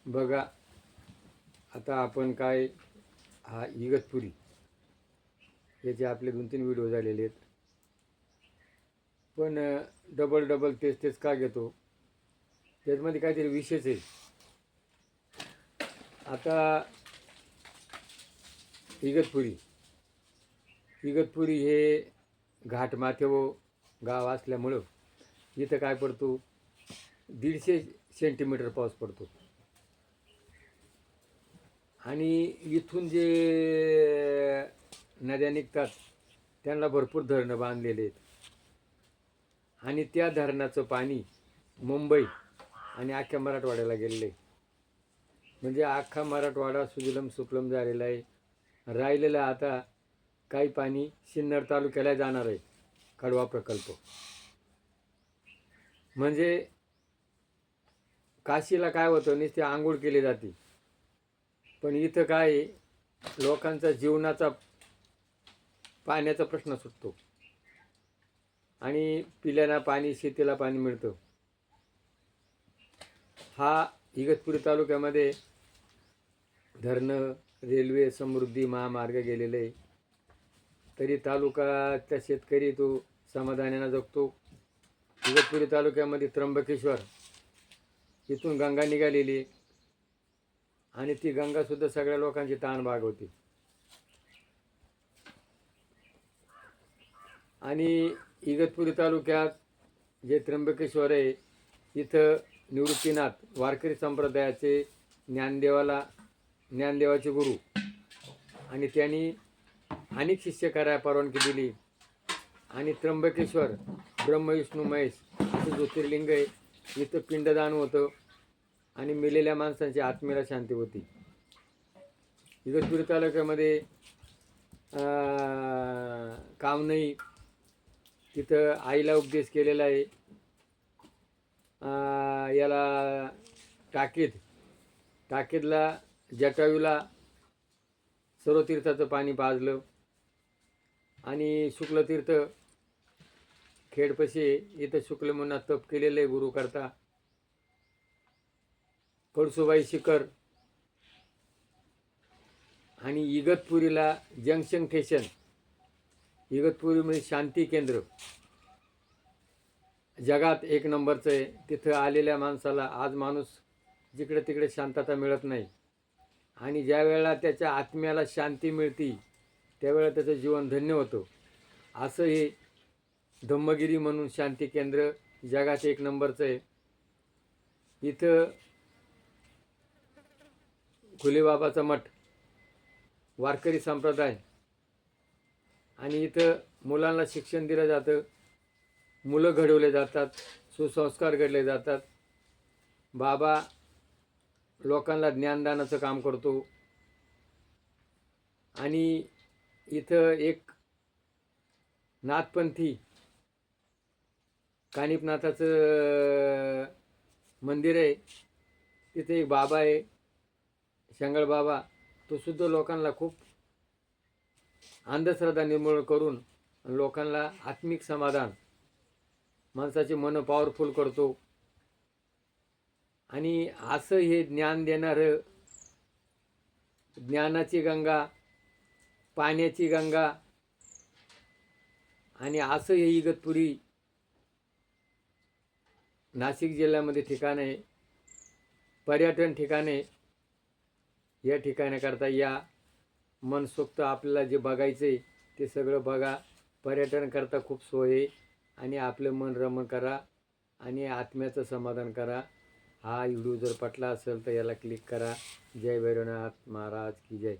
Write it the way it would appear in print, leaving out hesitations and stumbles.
बघा, आता आपण काय हा इगतपुरी याचे आपले 2-3 व्हिडिओ झालेले आहेत. पण डबल डबल तेच तेच का घेतो? त्याच्यामध्ये काहीतरी विशेष आहे. आता इगतपुरी हे घाटमाथ्यावर गाव असल्यामुळं इथं काय पडतो, 150 सेंटीमीटर पाऊस पडतो. आणि इथून जे नद्या निघतात त्यांना भरपूर धरणं बांधलेले आहेत. आणि त्या धरणाचं पाणी मुंबई आणि अख्ख्या मराठवाड्याला गेलेलं आहे. म्हणजे अख्खा मराठवाडा सुजलम सुफलम झालेला आहे. राहिलेलं आता काही पाणी सिन्नर तालुक्याला जाणार आहे, कडवा प्रकल्प. म्हणजे काशीला काय होतं, नुसते आंघोळ केली जाते, पण इथं काय लोकांचा जीवनाचा पाण्याचा प्रश्न सुटतो आणि पिल्याला पाणी, शेतीला पाणी मिळतं. हा इगतपुरी तालुक्यामध्ये धरणं, रेल्वे, समृद्धी महामार्ग गेलेले आहे. तरी तालुकाचा शेतकरी तो समाधानाने जगतो. इगतपुरी तालुक्यामध्ये त्र्यंबकेश्वर इथून गंगा निघालेली आणि ती गंगासुद्धा सगळ्या लोकांची ताण भागवते. आणि इगतपुरी तालुक्यात जे त्र्यंबकेश्वर आहे, इथं निवृत्तीनाथ वारकरी संप्रदायाचे ज्ञानदेवाचे गुरु आणि त्यांनी अनेक शिष्य करायला परवानगी दिली. आणि त्र्यंबकेश्वर ब्रह्म विष्णू महेश असं ज्योतिर्लिंग आहे. इथं पिंडदान होतं आणि मेलेल्या माणसांची आत्मेला शांती होती. इगतपुरी तालुक्यामध्ये कामनई तिथं आईला उपदेश केलेला आहे. याला टाकीदला जटायूला सर्वतीर्थाचं पाणी पाजलं. आणि शुक्लतीर्थ खेडपशी इथं शुक्लमुना तप केलेलं आहे गुरु करता. कळसुबाई शिखर आणि इगतपुरीला जंक्शन स्टेशन, इगतपुरीमध्ये शांती केंद्र जगात 1 नंबरचं आहे. तिथं आलेल्या माणसाला आज माणूस जिकडे तिकडे शांतता मिळत नाही. आणि ज्या वेळेला त्याच्या आत्म्याला शांती मिळते त्यावेळेला त्याचं जीवन धन्य होतं. असं हे धम्मगिरी म्हणून शांती केंद्र जगात 1 नंबरचं आहे. इथं खुलेबाबाचा मठ, वारकरी संप्रदाय, आणि इथं मुलांना शिक्षण दिलं जातं, मुलं घडवले जातात, सुसंस्कार घडले जातात. बाबा लोकांना ज्ञानदानाचं काम करतो. आणि इथं एक नाथपंथी कानिपनाथाचं मंदिर आहे. तिथे एक बाबा आहे, शंगळ बाबा. तो सुद्धा लोकांना खूप अंधश्रद्धा निर्मूलन करून लोकांना आत्मिक समाधान, माणसाचे मन पॉवरफुल करतो. आणि असं हे ज्ञान देणारं, ज्ञानाची गंगा, पाण्याची गंगा, आणि असं हे इगतपुरी नाशिक जिल्ह्यामध्ये ठिकाण आहे, पर्यटन ठिकाणे. या ठिकाणाकरता या मनसोक्त आपल्याला जे बघायचं आहे ते सगळं बघा. पर्यटन करता खूप सोय आहे. आणि आपलं मन रमण करा आणि आत्म्याचं समाधान करा. हा व्हिडिओ जर पटला असेल तर याला क्लिक करा. जय भैरवनाथ महाराज की जय.